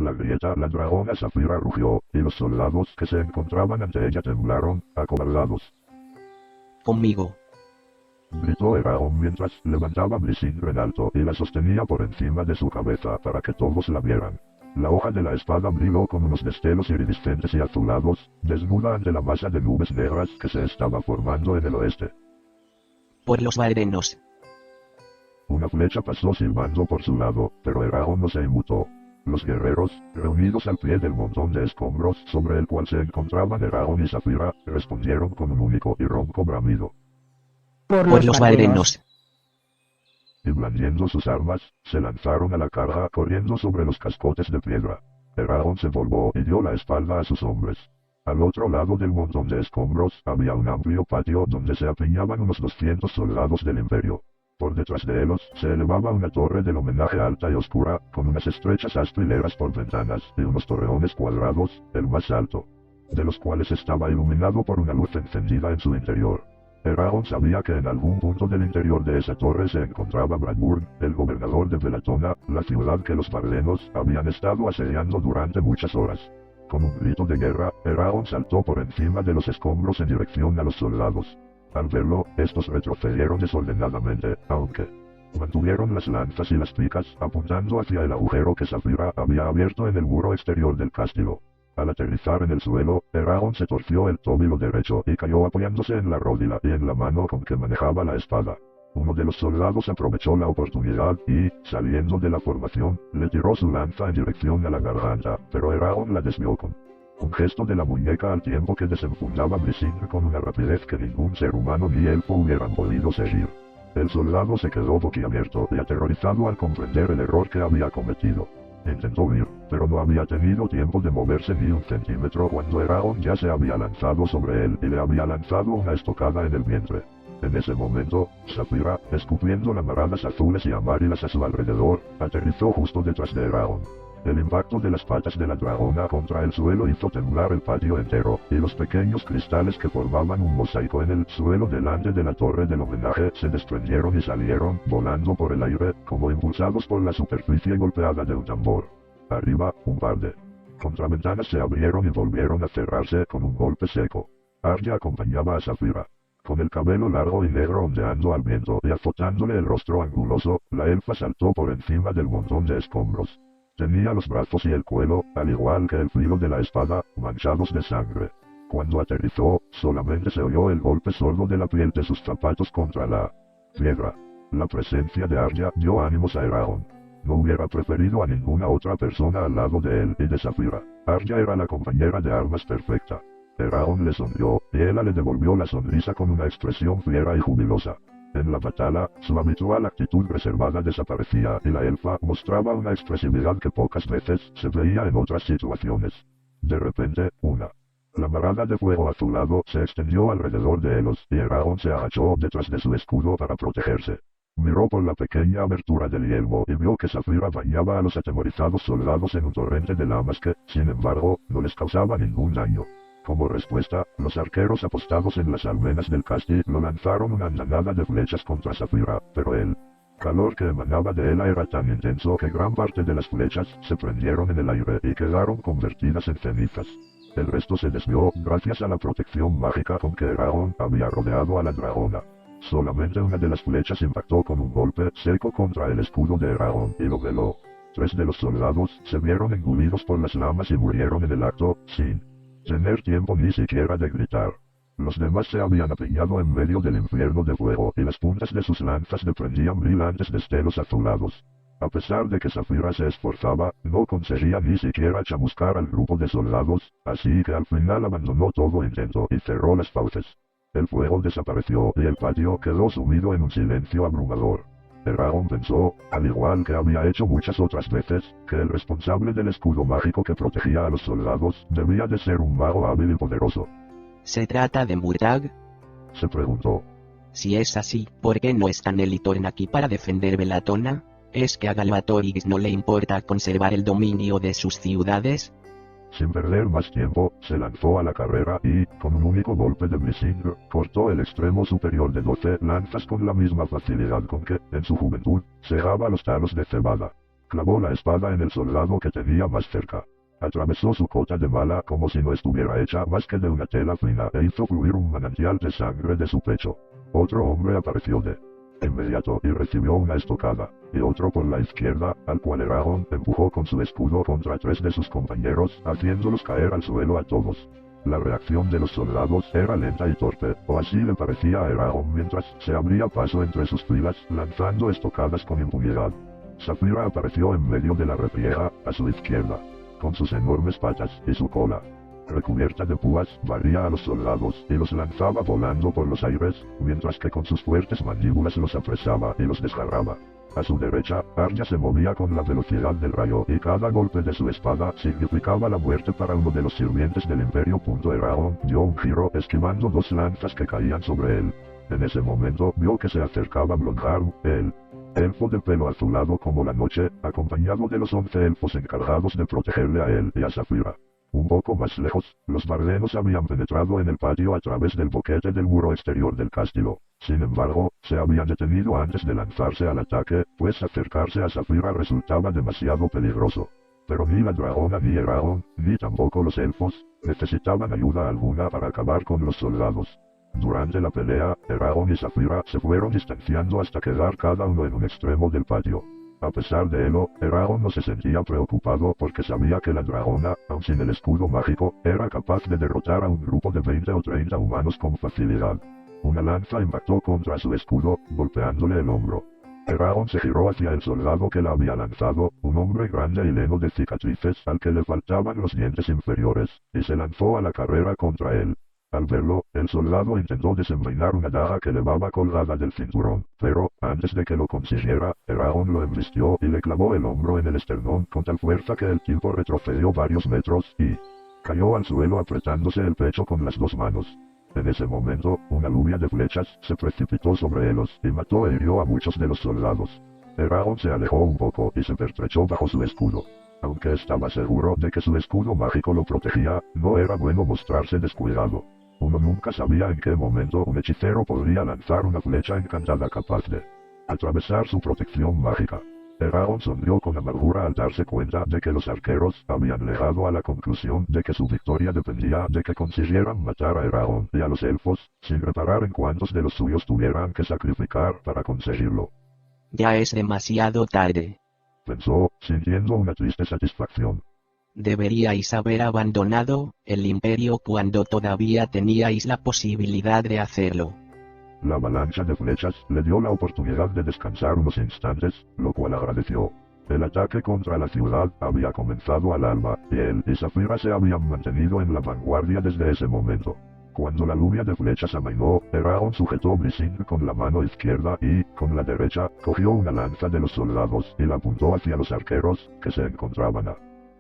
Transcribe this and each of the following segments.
en la grieta la dragona Zafira rugió, y los soldados que se encontraban ante ella temblaron, acobardados. Conmigo. Gritó Eragon mientras levantaba Blissindre en alto y la sostenía por encima de su cabeza para que todos la vieran. La hoja de la espada brilló con unos destellos iridiscentes y azulados, desnuda ante la masa de nubes negras que se estaba formando en el oeste. Por los Varenos. Una flecha pasó silbando por su lado, pero Eragon no se inmutó. Los guerreros, reunidos al pie del montón de escombros sobre el cual se encontraban Eragon y Zafira, respondieron con un único y ronco bramido. Por los Varenos. Y blandiendo sus armas, se lanzaron a la carga corriendo sobre los cascotes de piedra. Eragon se volvió y dio la espalda a sus hombres. Al otro lado del montón de escombros había un amplio patio donde se apiñaban unos 200 soldados del imperio. Por detrás de ellos se elevaba una torre del homenaje alta y oscura, con unas estrechas aspileras por ventanas y unos torreones cuadrados, el más alto, de los cuales estaba iluminado por una luz encendida en su interior. Eragon sabía que en algún punto del interior de esa torre se encontraba Bradburn, el gobernador de Velatona, la ciudad que los Varlenos habían estado asediando durante muchas horas. Con un grito de guerra, Eragon saltó por encima de los escombros en dirección a los soldados. Al verlo, estos retrocedieron desordenadamente, aunque mantuvieron las lanzas y las picas apuntando hacia el agujero que Zafira había abierto en el muro exterior del castillo. Al aterrizar en el suelo, Eragon se torció el tobillo derecho y cayó apoyándose en la rodilla y en la mano con que manejaba la espada. Uno de los soldados aprovechó la oportunidad y, saliendo de la formación, le tiró su lanza en dirección a la garganta, pero Eragon la desvió con un gesto de la muñeca al tiempo que desenfundaba Blissindre con una rapidez que ningún ser humano ni elfo hubieran podido seguir. El soldado se quedó boquiabierto y aterrorizado al comprender el error que había cometido. Intentó huir, pero no había tenido tiempo de moverse ni un centímetro cuando Eragon ya se había lanzado sobre él y le había lanzado una estocada en el vientre. En ese momento, Zafira, escupiendo lamaradas azules y amarillas a su alrededor, aterrizó justo detrás de Eragon. El impacto de las patas de la dragona contra el suelo hizo temblar el patio entero, y los pequeños cristales que formaban un mosaico en el suelo delante de la torre del homenaje se desprendieron y salieron, volando por el aire, como impulsados por la superficie golpeada de un tambor. Arriba, un par de contraventanas se abrieron y volvieron a cerrarse con un golpe seco. Arya acompañaba a Zafira. Con el cabello largo y negro ondeando al viento y azotándole el rostro anguloso, la elfa saltó por encima del montón de escombros. Tenía los brazos y el cuello, al igual que el filo de la espada, manchados de sangre. Cuando aterrizó, solamente se oyó el golpe sordo de la piel de sus zapatos contra la piedra. La presencia de Arya dio ánimos a Eragon. No hubiera preferido a ninguna otra persona al lado de él y de Zafira. Arya era la compañera de armas perfecta. Eragon le sonrió, y ella le devolvió la sonrisa con una expresión fiera y jubilosa. En la batalla, su habitual actitud reservada desaparecía y la elfa mostraba una expresividad que pocas veces se veía en otras situaciones. De repente, una llamarada de fuego azulado se extendió alrededor de ellos y Eragon se agachó detrás de su escudo para protegerse. Miró por la pequeña abertura del yelmo y vio que Zafira bañaba a los atemorizados soldados en un torrente de llamas que, sin embargo, no les causaba ningún daño. Como respuesta, los arqueros apostados en las almenas del castillo lanzaron una andanada de flechas contra Zafira, pero el calor que emanaba de ella era tan intenso que gran parte de las flechas se prendieron en el aire y quedaron convertidas en cenizas. El resto se desvió gracias a la protección mágica con que Eragon había rodeado a la dragona. Solamente una de las flechas impactó con un golpe seco contra el escudo de Eragon y lo veló. 3 de los soldados se vieron engullidos por las llamas y murieron en el acto, sin tener tiempo ni siquiera de gritar. Los demás se habían apiñado en medio del infierno de fuego y las puntas de sus lanzas desprendían brillantes destellos azulados. A pesar de que Zafira se esforzaba, no conseguía ni siquiera chamuscar al grupo de soldados, así que al final abandonó todo intento y cerró las fauces. El fuego desapareció y el patio quedó sumido en un silencio abrumador. Eragon pensó, al igual que había hecho muchas otras veces, que el responsable del escudo mágico que protegía a los soldados debía de ser un mago hábil y poderoso. ¿Se trata de Murtagh? Se preguntó. Si es así, ¿por qué no está Nelitorn aquí para defender Velatona? ¿Es que a Galbatorix no le importa conservar el dominio de sus ciudades? Sin perder más tiempo, se lanzó a la carrera y, con un único golpe de Blissindre, cortó el extremo superior de 12 lanzas con la misma facilidad con que, en su juventud, segaba los talos de cebada. Clavó la espada en el soldado que tenía más cerca. Atravesó su cota de mala como si no estuviera hecha más que de una tela fina e hizo fluir un manantial de sangre de su pecho. Otro hombre apareció de inmediato y recibió una estocada, y otro por la izquierda, al cual Eragon empujó con su escudo contra 3 de sus compañeros, haciéndolos caer al suelo a todos. La reacción de los soldados era lenta y torpe, o así le parecía a Eragon mientras se abría paso entre sus filas, lanzando estocadas con impunidad. Saphira apareció en medio de la refriega, a su izquierda, con sus enormes patas y su cola recubierta de púas, barría a los soldados y los lanzaba volando por los aires, mientras que con sus fuertes mandíbulas los apresaba y los desgarraba. A su derecha, Arya se movía con la velocidad del rayo y cada golpe de su espada significaba la muerte para uno de los sirvientes del Imperio. Eragon dio un giro esquivando 2 lanzas que caían sobre él. En ese momento vio que se acercaba Blondharm, el elfo de pelo azulado como la noche, acompañado de los 11 elfos encargados de protegerle a él y a Saphira. Un poco más lejos, los bardenos habían penetrado en el patio a través del boquete del muro exterior del castillo. Sin embargo, se habían detenido antes de lanzarse al ataque, pues acercarse a Saphira resultaba demasiado peligroso. Pero ni la dragona ni Eragon, ni tampoco los elfos, necesitaban ayuda alguna para acabar con los soldados. Durante la pelea, Eragon y Saphira se fueron distanciando hasta quedar cada uno en un extremo del patio. A pesar de ello, Eragon no se sentía preocupado porque sabía que la dragona, aun sin el escudo mágico, era capaz de derrotar a un grupo de 20 o 30 humanos con facilidad. Una lanza impactó contra su escudo, golpeándole el hombro. Eragon se giró hacia el soldado que la había lanzado, un hombre grande y lleno de cicatrices al que le faltaban los dientes inferiores, y se lanzó a la carrera contra él. Al verlo, el soldado intentó desenvainar una daga que llevaba colgada del cinturón, pero, antes de que lo consiguiera, Eragon lo embistió y le clavó el hombro en el esternón con tal fuerza que el tipo retrocedió varios metros y cayó al suelo apretándose el pecho con las 2 manos. En ese momento, una lluvia de flechas se precipitó sobre ellos y mató e hirió a muchos de los soldados. Eragon se alejó un poco y se pertrechó bajo su escudo. Aunque estaba seguro de que su escudo mágico lo protegía, no era bueno mostrarse descuidado. Uno nunca sabía en qué momento un hechicero podría lanzar una flecha encantada capaz de atravesar su protección mágica. Eragon sonrió con amargura al darse cuenta de que los arqueros habían llegado a la conclusión de que su victoria dependía de que consiguieran matar a Eragon y a los elfos, sin reparar en cuántos de los suyos tuvieran que sacrificar para conseguirlo. Ya es demasiado tarde. Pensó, sintiendo una triste satisfacción. Deberíais haber abandonado el imperio cuando todavía teníais la posibilidad de hacerlo. La avalancha de flechas le dio la oportunidad de descansar unos instantes, lo cual agradeció. El ataque contra la ciudad había comenzado al alba, y él y Saphira se habían mantenido en la vanguardia desde ese momento. Cuando la lluvia de flechas amainó, Eragon sujetó Brising con la mano izquierda y, con la derecha, cogió una lanza de los soldados y la apuntó hacia los arqueros, que se encontraban a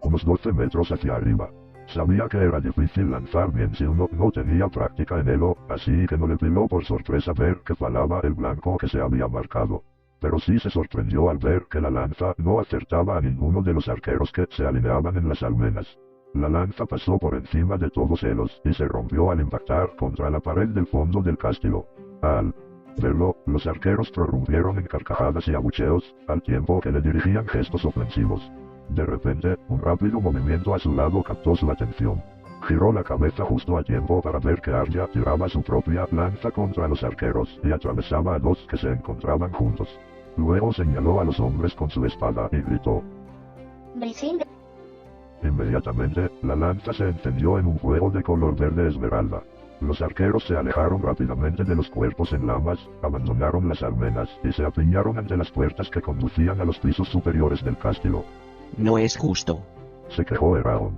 unos 12 metros hacia arriba. Sabía que era difícil lanzar bien si uno no tenía práctica en ello, así que no le pilló por sorpresa ver que falaba el blanco que se había marcado. Pero sí se sorprendió al ver que la lanza no acertaba a ninguno de los arqueros que se alineaban en las almenas. La lanza pasó por encima de todos ellos y se rompió al impactar contra la pared del fondo del castillo. Al verlo, los arqueros prorrumpieron en carcajadas y abucheos, al tiempo que le dirigían gestos ofensivos. De repente, un rápido movimiento a su lado captó su atención. Giró la cabeza justo a tiempo para ver que Arya tiraba su propia lanza contra los arqueros y atravesaba a 2 que se encontraban juntos. Luego señaló a los hombres con su espada y gritó: Brising. Inmediatamente, la lanza se encendió en un fuego de color verde esmeralda. Los arqueros se alejaron rápidamente de los cuerpos en llamas, abandonaron las almenas y se apiñaron ante las puertas que conducían a los pisos superiores del castillo. No es justo. Se quejó Eragon.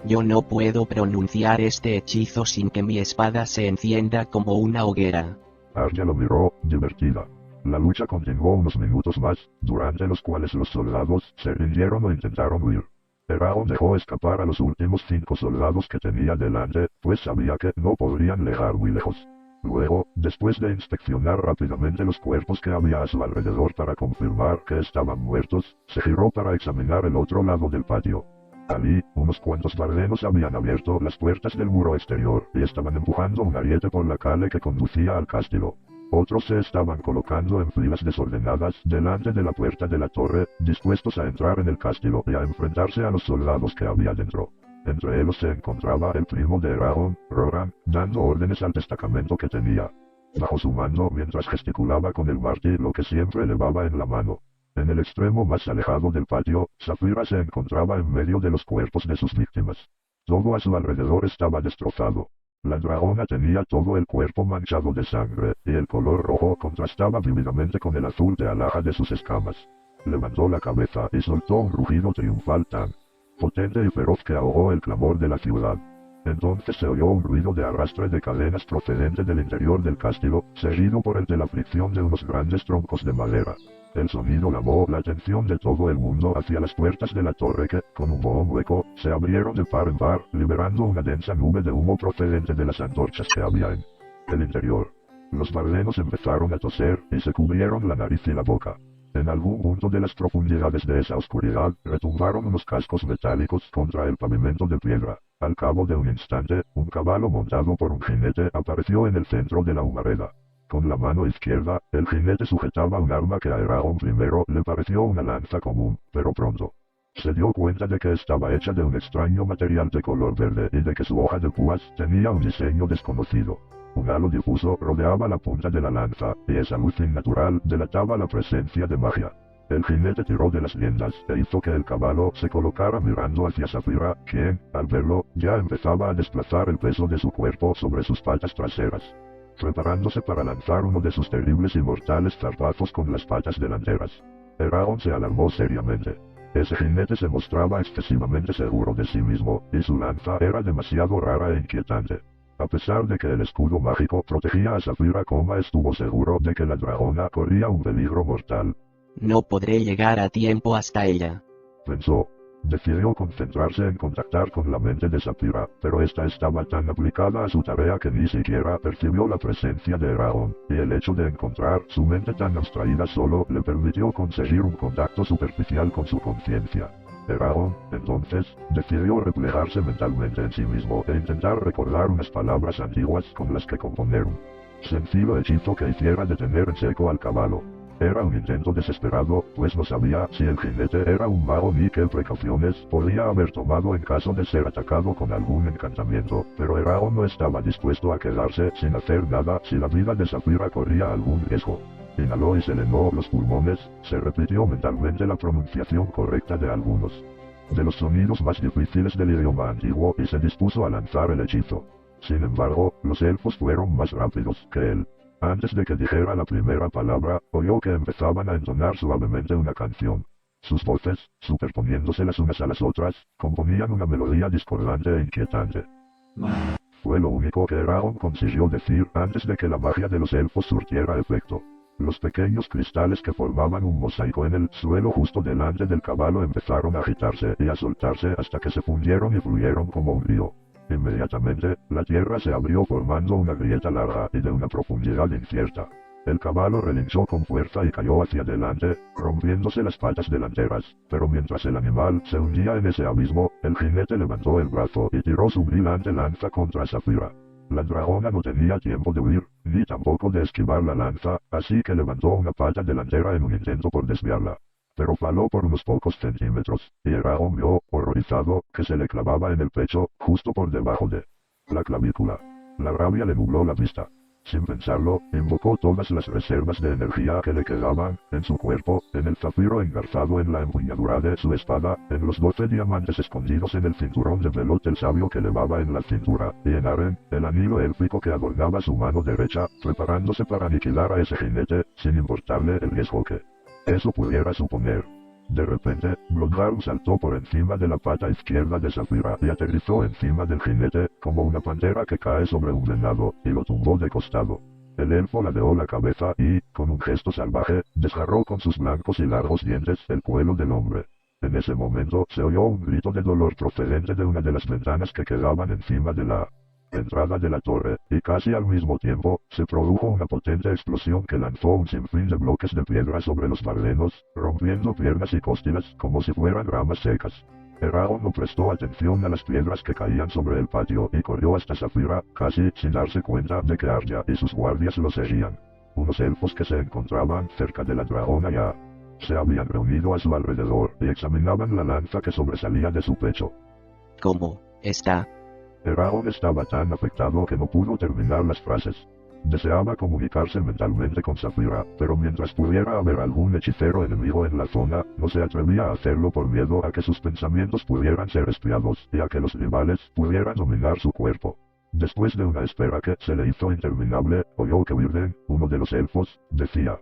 Yo no puedo pronunciar este hechizo sin que mi espada se encienda como una hoguera. Arya lo miró, divertida. La lucha continuó unos minutos más, durante los cuales los soldados se rindieron o intentaron huir. Eragon dejó escapar a los últimos 5 soldados que tenía delante, pues sabía que no podrían llegar muy lejos. Luego, después de inspeccionar rápidamente los cuerpos que había a su alrededor para confirmar que estaban muertos, se giró para examinar el otro lado del patio. Allí, unos cuantos bardenos habían abierto las puertas del muro exterior y estaban empujando un ariete por la calle que conducía al castillo. Otros se estaban colocando en filas desordenadas delante de la puerta de la torre, dispuestos a entrar en el castillo y a enfrentarse a los soldados que había dentro. Entre ellos se encontraba el primo de Eragon, Roran, dando órdenes al destacamento que tenía bajo su mando mientras gesticulaba con el martillo que siempre llevaba en la mano. En el extremo más alejado del patio, Saphira se encontraba en medio de los cuerpos de sus víctimas. Todo a su alrededor estaba destrozado. La dragona tenía todo el cuerpo manchado de sangre, y el color rojo contrastaba vívidamente con el azul de alhaja de sus escamas. Levantó la cabeza y soltó un rugido triunfal tan potente y feroz que ahogó el clamor de la ciudad. Entonces se oyó un ruido de arrastre de cadenas procedente del interior del castillo, seguido por el de la fricción de unos grandes troncos de madera. El sonido llamó la atención de todo el mundo hacia las puertas de la torre que, con un bohón hueco, se abrieron de par en par, liberando una densa nube de humo procedente de las antorchas que había en el interior. Los barlenos empezaron a toser y se cubrieron la nariz y la boca. En algún punto de las profundidades de esa oscuridad, retumbaron unos cascos metálicos contra el pavimento de piedra. Al cabo de un instante, un caballo montado por un jinete apareció en el centro de la humareda. Con la mano izquierda, el jinete sujetaba un arma que a Eragon primero le pareció una lanza común, pero pronto se dio cuenta de que estaba hecha de un extraño material de color verde y de que su hoja de púas tenía un diseño desconocido. Un halo difuso rodeaba la punta de la lanza, y esa luz innatural delataba la presencia de magia. El jinete tiró de las riendas e hizo que el caballo se colocara mirando hacia Saphira, quien, al verlo, ya empezaba a desplazar el peso de su cuerpo sobre sus patas traseras, preparándose para lanzar uno de sus terribles y mortales zarpazos con las patas delanteras. Eragon se alarmó seriamente. Ese jinete se mostraba excesivamente seguro de sí mismo, y su lanza era demasiado rara e inquietante. A pesar de que el escudo mágico protegía a Saphira, estuvo seguro de que la dragona corría un peligro mortal. No podré llegar a tiempo hasta ella, Pensó. Decidió concentrarse en contactar con la mente de Saphira, pero esta estaba tan aplicada a su tarea que ni siquiera percibió la presencia de Eragon, y el hecho de encontrar su mente tan abstraída solo le permitió conseguir un contacto superficial con su conciencia. Eragon, entonces, decidió replegarse mentalmente en sí mismo e intentar recordar unas palabras antiguas con las que componer un sencillo hechizo que hiciera detener en seco al caballo. Era un intento desesperado, pues no sabía si el jinete era un mago ni qué precauciones podía haber tomado en caso de ser atacado con algún encantamiento, pero Eragon no estaba dispuesto a quedarse sin hacer nada si la vida de Saphira corría algún riesgo. Inhaló y se llenó los pulmones, se repitió mentalmente la pronunciación correcta de algunos de los sonidos más difíciles del idioma antiguo y se dispuso a lanzar el hechizo. Sin embargo, los elfos fueron más rápidos que él. Antes de que dijera la primera palabra, oyó que empezaban a entonar suavemente una canción. Sus voces, superponiéndose las unas a las otras, componían una melodía discordante e inquietante. Fue lo único que Eragon consiguió decir antes de que la magia de los elfos surtiera efecto. Los pequeños cristales que formaban un mosaico en el suelo justo delante del caballo empezaron a agitarse y a soltarse hasta que se fundieron y fluyeron como un río. Inmediatamente, la tierra se abrió formando una grieta larga y de una profundidad incierta. El caballo relinchó con fuerza y cayó hacia adelante, rompiéndose las patas delanteras, pero mientras el animal se hundía en ese abismo, el jinete levantó el brazo y tiró su brillante lanza contra Saphira. La dragona no tenía tiempo de huir, ni tampoco de esquivar la lanza, así que levantó una pata delantera en un intento por desviarla. Pero faló por unos pocos centímetros, y Eragon vio, horrorizado, que se le clavaba en el pecho, justo por debajo de la clavícula. La rabia le nubló la vista. Sin pensarlo, invocó todas las reservas de energía que le quedaban, en su cuerpo, en el zafiro engarzado en la empuñadura de su espada, en los 12 diamantes escondidos en el cinturón de velot del sabio que llevaba en la cintura, y en Aren, el anillo élfico que adornaba su mano derecha, preparándose para aniquilar a ese jinete, sin importarle el riesgo que eso pudiera suponer. De repente, Bloodhound saltó por encima de la pata izquierda de Saphira y aterrizó encima del jinete, como una pantera que cae sobre un venado, y lo tumbó de costado. El elfo ladeó la cabeza y, con un gesto salvaje, desgarró con sus blancos y largos dientes el cuello del hombre. En ese momento se oyó un grito de dolor procedente de una de las ventanas que quedaban encima de la entrada de la torre, y casi al mismo tiempo, se produjo una potente explosión que lanzó un sinfín de bloques de piedra sobre los barlenos, rompiendo piernas y costillas como si fueran ramas secas. Eragon no prestó atención a las piedras que caían sobre el patio y corrió hasta Saphira, casi sin darse cuenta de que Arya y sus guardias lo seguían. Unos elfos que se encontraban cerca de la dragona ya se habían reunido a su alrededor y examinaban la lanza que sobresalía de su pecho. ¿Cómo está? Eragon estaba tan afectado que no pudo terminar las frases. Deseaba comunicarse mentalmente con Saphira, pero mientras pudiera haber algún hechicero enemigo en la zona, no se atrevía a hacerlo por miedo a que sus pensamientos pudieran ser espiados y a que los rivales pudieran dominar su cuerpo. Después de una espera que se le hizo interminable, oyó que Wirden, uno de los elfos, decía: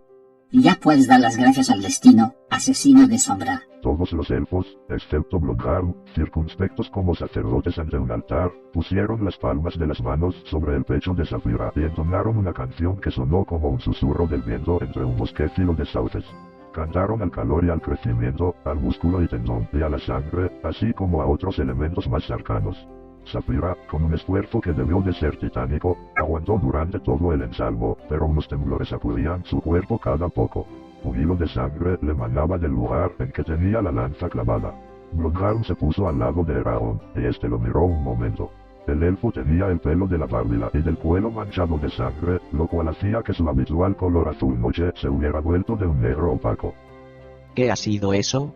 Ya puedes dar las gracias al destino, asesino de sombra. Todos los elfos, excepto Bloodharm, circunspectos como sacerdotes ante un altar, pusieron las palmas de las manos sobre el pecho de Saphira y entonaron una canción que sonó como un susurro del viento entre un bosque filo de sauces. Cantaron al calor y al crecimiento, al músculo y tendón y a la sangre, así como a otros elementos más cercanos. Saphira, con un esfuerzo que debió de ser titánico, aguantó durante todo el ensalmo, pero unos temblores sacudían su cuerpo cada poco. Un hilo de sangre le emanaba del lugar en que tenía la lanza clavada. Bloodharm se puso al lado de Eragon, y este lo miró un momento. El elfo tenía el pelo de la barbilla y del cuello manchado de sangre, lo cual hacía que su habitual color azul noche se hubiera vuelto de un negro opaco. ¿Qué ha sido eso?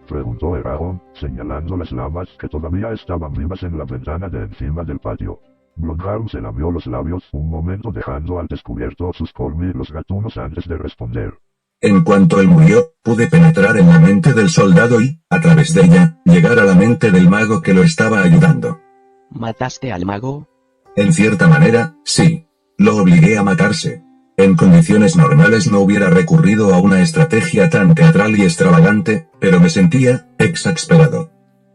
Preguntó Eragon, señalando las llamas que todavía estaban vivas en la ventana de encima del patio. Bloodharm se lamió los labios un momento dejando al descubierto sus colmillos gatunos antes de responder. En cuanto él murió, pude penetrar en la mente del soldado y, a través de ella, llegar a la mente del mago que lo estaba ayudando. ¿Mataste al mago? En cierta manera, sí. Lo obligué a matarse. En condiciones normales no hubiera recurrido a una estrategia tan teatral y extravagante, pero me sentía exasperado.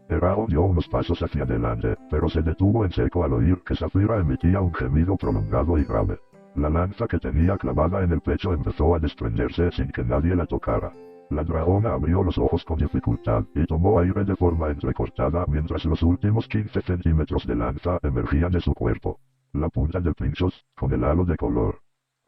Eragon dio unos pasos hacia adelante, pero se detuvo en seco al oír que Saphira emitía un gemido prolongado y grave. La lanza que tenía clavada en el pecho empezó a desprenderse sin que nadie la tocara. La dragona abrió los ojos con dificultad y tomó aire de forma entrecortada mientras los últimos 15 centímetros de lanza emergían de su cuerpo. La punta de pinchos, con el halo de color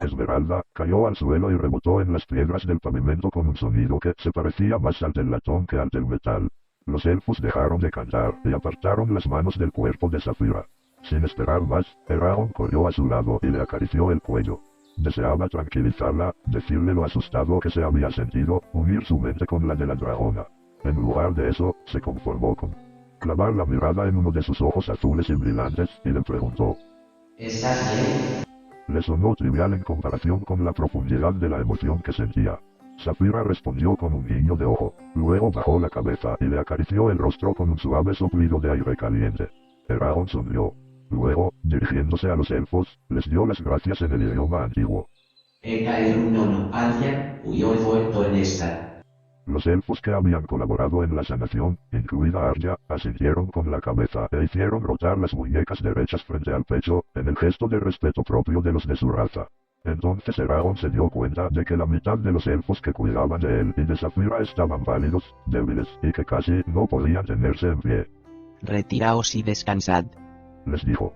esmeralda, cayó al suelo y rebotó en las piedras del pavimento con un sonido que se parecía más al del latón que al del metal. Los elfos dejaron de cantar y apartaron las manos del cuerpo de Saphira. Sin esperar más, Eragon corrió a su lado y le acarició el cuello. Deseaba tranquilizarla, decirle lo asustado que se había sentido, unir su mente con la de la dragona. En lugar de eso, se conformó con clavar la mirada en uno de sus ojos azules y brillantes, y le preguntó: ¿Estás bien? Le sonó trivial en comparación con la profundidad de la emoción que sentía. Saphira respondió con un guiño de ojo, luego bajó la cabeza y le acarició el rostro con un suave soplido de aire caliente. Eragon sonrió. Luego, dirigiéndose a los elfos, les dio las gracias en el idioma antiguo. Los elfos que habían colaborado en la sanación, incluida Arya, asintieron con la cabeza e hicieron rotar las muñecas derechas frente al pecho, en el gesto de respeto propio de los de su raza. Entonces Eragon se dio cuenta de que la mitad de los elfos que cuidaban de él y de Saphira estaban pálidos, débiles, y que casi no podían tenerse en pie. Retiraos y descansad. Les dijo.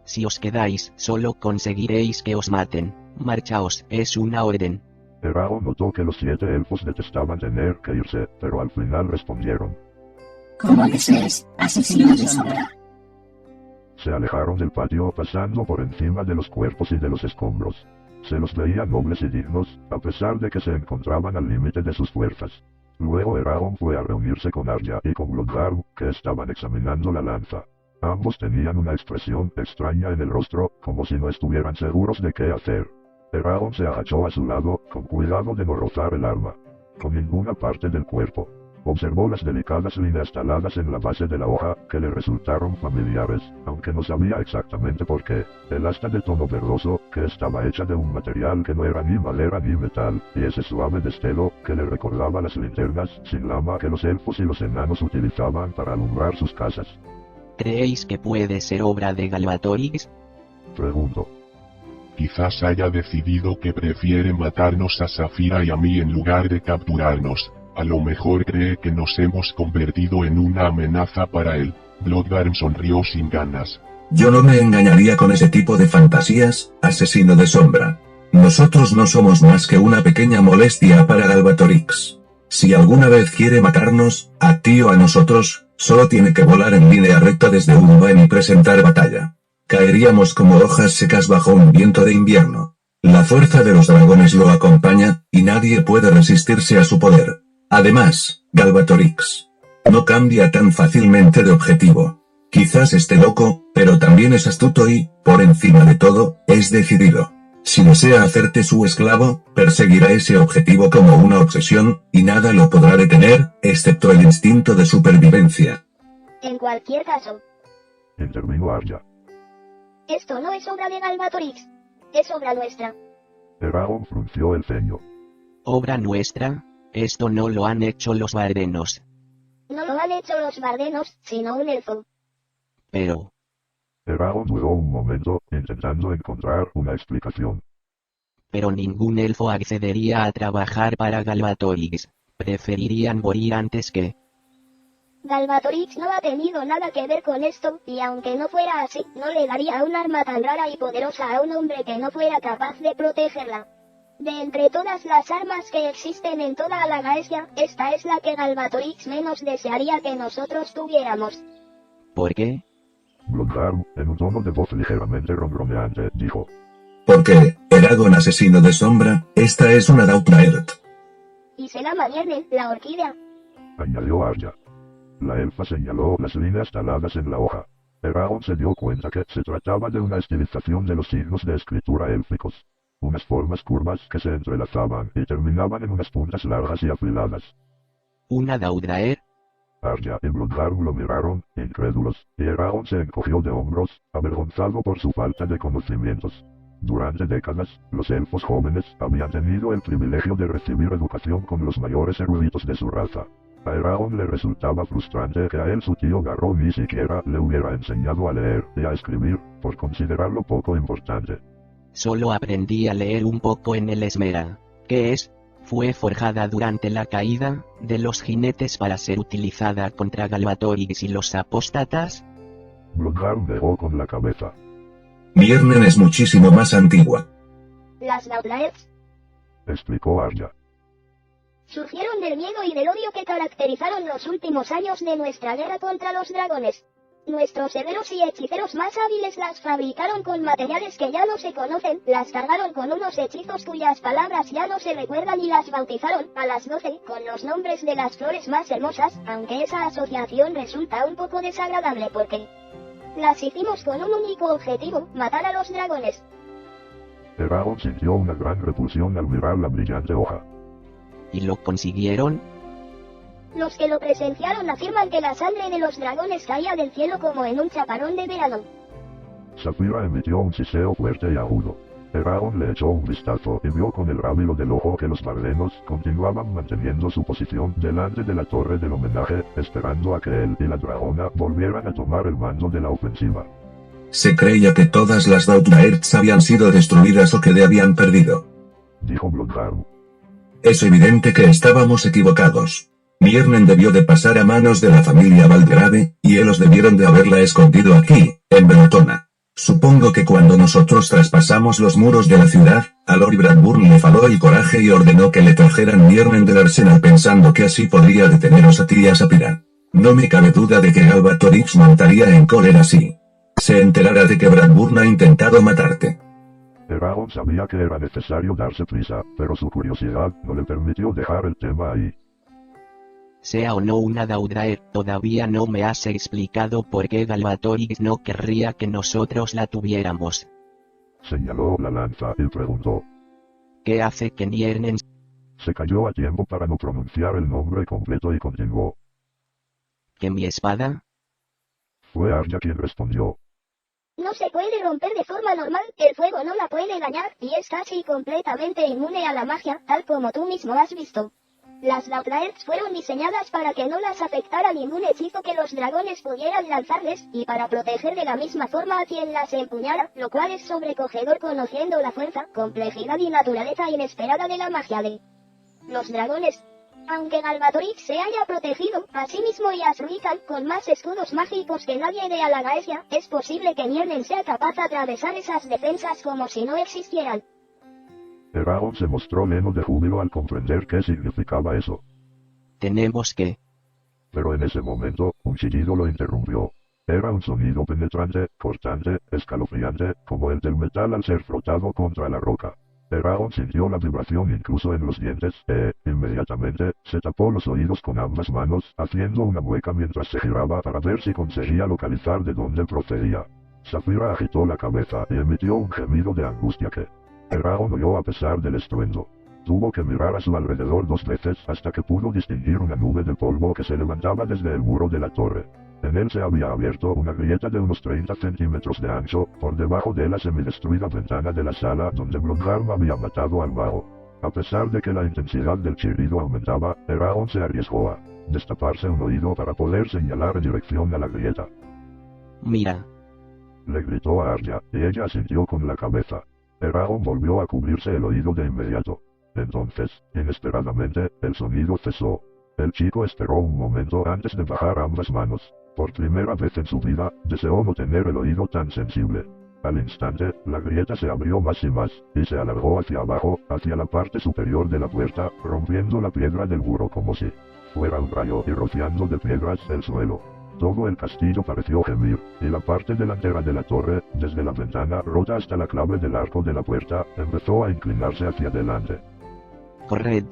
Si os quedáis, solo conseguiréis que os maten. Marchaos, es una orden. Eragon notó que los 7 elfos detestaban tener que irse, pero al final respondieron. Como desees, asesino de sombra. Se alejaron del patio pasando por encima de los cuerpos y de los escombros. Se los veía nobles y dignos, a pesar de que se encontraban al límite de sus fuerzas. Luego Eragon fue a reunirse con Arya y con Bloodharm, que estaban examinando la lanza. Ambos tenían una expresión extraña en el rostro, como si no estuvieran seguros de qué hacer. Eragon se agachó a su lado, con cuidado de no rozar el arma. Con ninguna parte del cuerpo. Observó las delicadas líneas taladas en la base de la hoja, que le resultaron familiares, aunque no sabía exactamente por qué. El asta de tono verdoso, que estaba hecha de un material que no era ni madera ni metal, y ese suave destelo, que le recordaba las linternas sin llama que los elfos y los enanos utilizaban para alumbrar sus casas. ¿Creéis que puede ser obra de Galbatorix? Preguntó. Quizás haya decidido que prefiere matarnos a Saphira y a mí en lugar de capturarnos. A lo mejor cree que nos hemos convertido en una amenaza para él. Bloodharm sonrió sin ganas. Yo no me engañaría con ese tipo de fantasías, asesino de sombra. Nosotros no somos más que una pequeña molestia para Galbatorix. Si alguna vez quiere matarnos, a ti o a nosotros, solo tiene que volar en línea recta desde un buen y presentar batalla. Caeríamos como hojas secas bajo un viento de invierno. La fuerza de los dragones lo acompaña, y nadie puede resistirse a su poder. Además, Galbatorix no cambia tan fácilmente de objetivo. Quizás esté loco, pero también es astuto y, por encima de todo, es decidido. Si desea hacerte su esclavo, perseguirá ese objetivo como una obsesión, y nada lo podrá detener, excepto el instinto de supervivencia. En cualquier caso, Intervino Arya. esto no es obra de Galbatorix. Es obra nuestra. Eragon frunció el ceño. ¿Obra nuestra? Esto no lo han hecho los bardenos. No lo han hecho los bardenos, sino un elfo. Pero, Eragon dudó un momento, intentando encontrar una explicación. pero ningún elfo accedería a trabajar para Galbatorix. Preferirían morir antes que... Galbatorix no ha tenido nada que ver con esto, y aunque no fuera así, no le daría un arma tan rara y poderosa a un hombre que no fuera capaz de protegerla. De entre todas las armas que existen en toda Alagaesia, esta es la que Galbatorix menos desearía que nosotros tuviéramos. ¿Por qué? Bloodharm, en un tono de voz ligeramente ronroneante, dijo. Porque, Eragon asesino de sombra, esta es una Daugnaert. Y se llama Mierden, la orquídea. Añadió Arya. La elfa señaló las líneas taladas en la hoja. Eragon se dio cuenta que se trataba de una estilización de los signos de escritura élficos. Unas formas curvas que se entrelazaban y terminaban en unas puntas largas y afiladas. ¿Una Daudraer? Arya y Bloodharm lo miraron, incrédulos, y Eragon se encogió de hombros, avergonzado por su falta de conocimientos. Durante décadas, los elfos jóvenes habían tenido el privilegio de recibir educación con los mayores eruditos de su raza. A Eragon le resultaba frustrante que a él su tío Garrón ni siquiera le hubiera enseñado a leer y a escribir, por considerarlo poco importante. Solo aprendí a leer un poco en el Esmera, que fue forjada durante la caída de los jinetes para ser utilizada contra Galbatorix y los apóstatas. Bloodharm negó con la cabeza. Miernen es muchísimo más antigua. Las Daugnaerts Explicó Arya. surgieron del miedo y del odio que caracterizaron los últimos años de nuestra guerra contra los dragones. Nuestros herreros y hechiceros más hábiles las fabricaron con materiales que ya no se conocen, las cargaron con unos hechizos cuyas palabras ya no se recuerdan y las bautizaron, a las 12, con los nombres de las flores más hermosas, aunque esa asociación resulta un poco desagradable porque las hicimos con un único objetivo, matar a los dragones. Eragon sintió una gran repulsión al mirar la brillante hoja. ¿Y lo consiguieron? Los que lo presenciaron afirman que la sangre de los dragones caía del cielo como en un chaparrón de verano. Saphira emitió un siseo fuerte y agudo. Eragon le echó un vistazo y vio con el rábilo del ojo que los bardenos continuaban manteniendo su posición delante de la torre del homenaje, esperando a que él y la dragona volvieran a tomar el mando de la ofensiva. Se creía que todas las Daugnaerts habían sido destruidas o que le habían perdido. Dijo Bloodharm. Es evidente que estábamos equivocados. Miernen debió de pasar a manos de la familia Valgrave, y ellos debieron de haberla escondido aquí, en Belotona. Supongo que cuando nosotros traspasamos los muros de la ciudad, a Lord Bradburn le faló el coraje y ordenó que le trajeran Miernen del arsenal pensando que así podría deteneros a ti y a Saphira. No me cabe duda de que Galbatorix montaría en cólera si se enterara de que Bradburn ha intentado matarte. Eragon sabía que era necesario darse prisa, pero su curiosidad no le permitió dejar el tema ahí. Sea o no una Daudraer, todavía no me has explicado por qué Galbatorix no querría que nosotros la tuviéramos. Señaló la lanza y preguntó. ¿Qué hace que Miernen... Se cayó a tiempo para no pronunciar el nombre completo y continuó. ¿Que mi espada? Fue Arya quien respondió. No se puede romper de forma normal, el fuego no la puede dañar, y es casi completamente inmune a la magia, tal como tú mismo has visto. Las Daugnaerts fueron diseñadas para que no las afectara ningún hechizo que los dragones pudieran lanzarles, y para proteger de la misma forma a quien las empuñara, lo cual es sobrecogedor conociendo la fuerza, complejidad y naturaleza inesperada de la magia de los dragones. Aunque Galbatorix se haya protegido a sí mismo y a Sruikan con más escudos mágicos que nadie de Alagaesia, es posible que Miernen sea capaz de atravesar esas defensas como si no existieran. Eragon se mostró lleno de júbilo al comprender qué significaba eso. Tenemos que... Pero en ese momento, un chillido lo interrumpió. Era un sonido penetrante, cortante, escalofriante, como el del metal al ser frotado contra la roca. Eragon sintió la vibración incluso en los dientes, inmediatamente, se tapó los oídos con ambas manos, haciendo una mueca mientras se giraba para ver si conseguía localizar de dónde procedía. Saphira agitó la cabeza y emitió un gemido de angustia que Eragon oyó a pesar del estruendo. Tuvo que mirar a su alrededor 2 veces hasta que pudo distinguir una nube de polvo que se levantaba desde el muro de la torre. En él se había abierto una grieta de unos 30 centímetros de ancho, por debajo de la semidestruida ventana de la sala donde Bloodharm había matado al mago. A pesar de que la intensidad del chirrido aumentaba, Eragon se arriesgó a destaparse un oído para poder señalar en dirección a la grieta. Mira. Le gritó a Arya, y ella asintió con la cabeza. Eragon volvió a cubrirse el oído de inmediato. Entonces, inesperadamente, el sonido cesó. El chico esperó un momento antes de bajar ambas manos. Por primera vez en su vida, deseó no tener el oído tan sensible. Al instante, la grieta se abrió más y más, y se alargó hacia abajo, hacia la parte superior de la puerta, rompiendo la piedra del muro como si fuera un rayo y rociando de piedras el suelo. Todo el castillo pareció gemir, y la parte delantera de la torre, desde la ventana rota hasta la clave del arco de la puerta, empezó a inclinarse hacia adelante. Corred.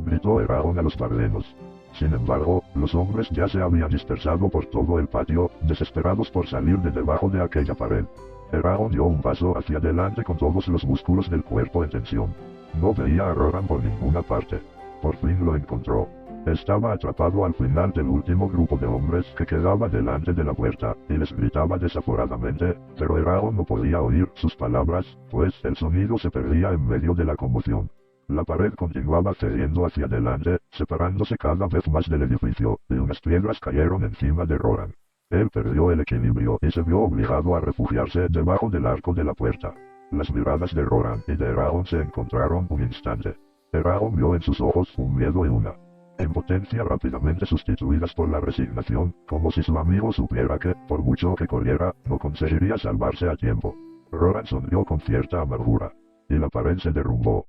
Gritó Eragon a los bardenos. Sin embargo, los hombres ya se habían dispersado por todo el patio, desesperados por salir de debajo de aquella pared. Eragon dio un paso hacia adelante con todos los músculos del cuerpo en tensión. No veía a Roran por ninguna parte. Por fin lo encontró. Estaba atrapado al final del último grupo de hombres que quedaba delante de la puerta, y les gritaba desaforadamente, pero Eragon no podía oír sus palabras, pues el sonido se perdía en medio de la conmoción. La pared continuaba cediendo hacia adelante, separándose cada vez más del edificio, y unas piedras cayeron encima de Roran. Él perdió el equilibrio y se vio obligado a refugiarse debajo del arco de la puerta. Las miradas de Roran y de Eragon se encontraron un instante. Eragon vio en sus ojos un miedo y una impotencia rápidamente sustituidas por la resignación, como si su amigo supiera que, por mucho que corriera, no conseguiría salvarse a tiempo. Roran sonrió con cierta amargura. Y la pared se derrumbó.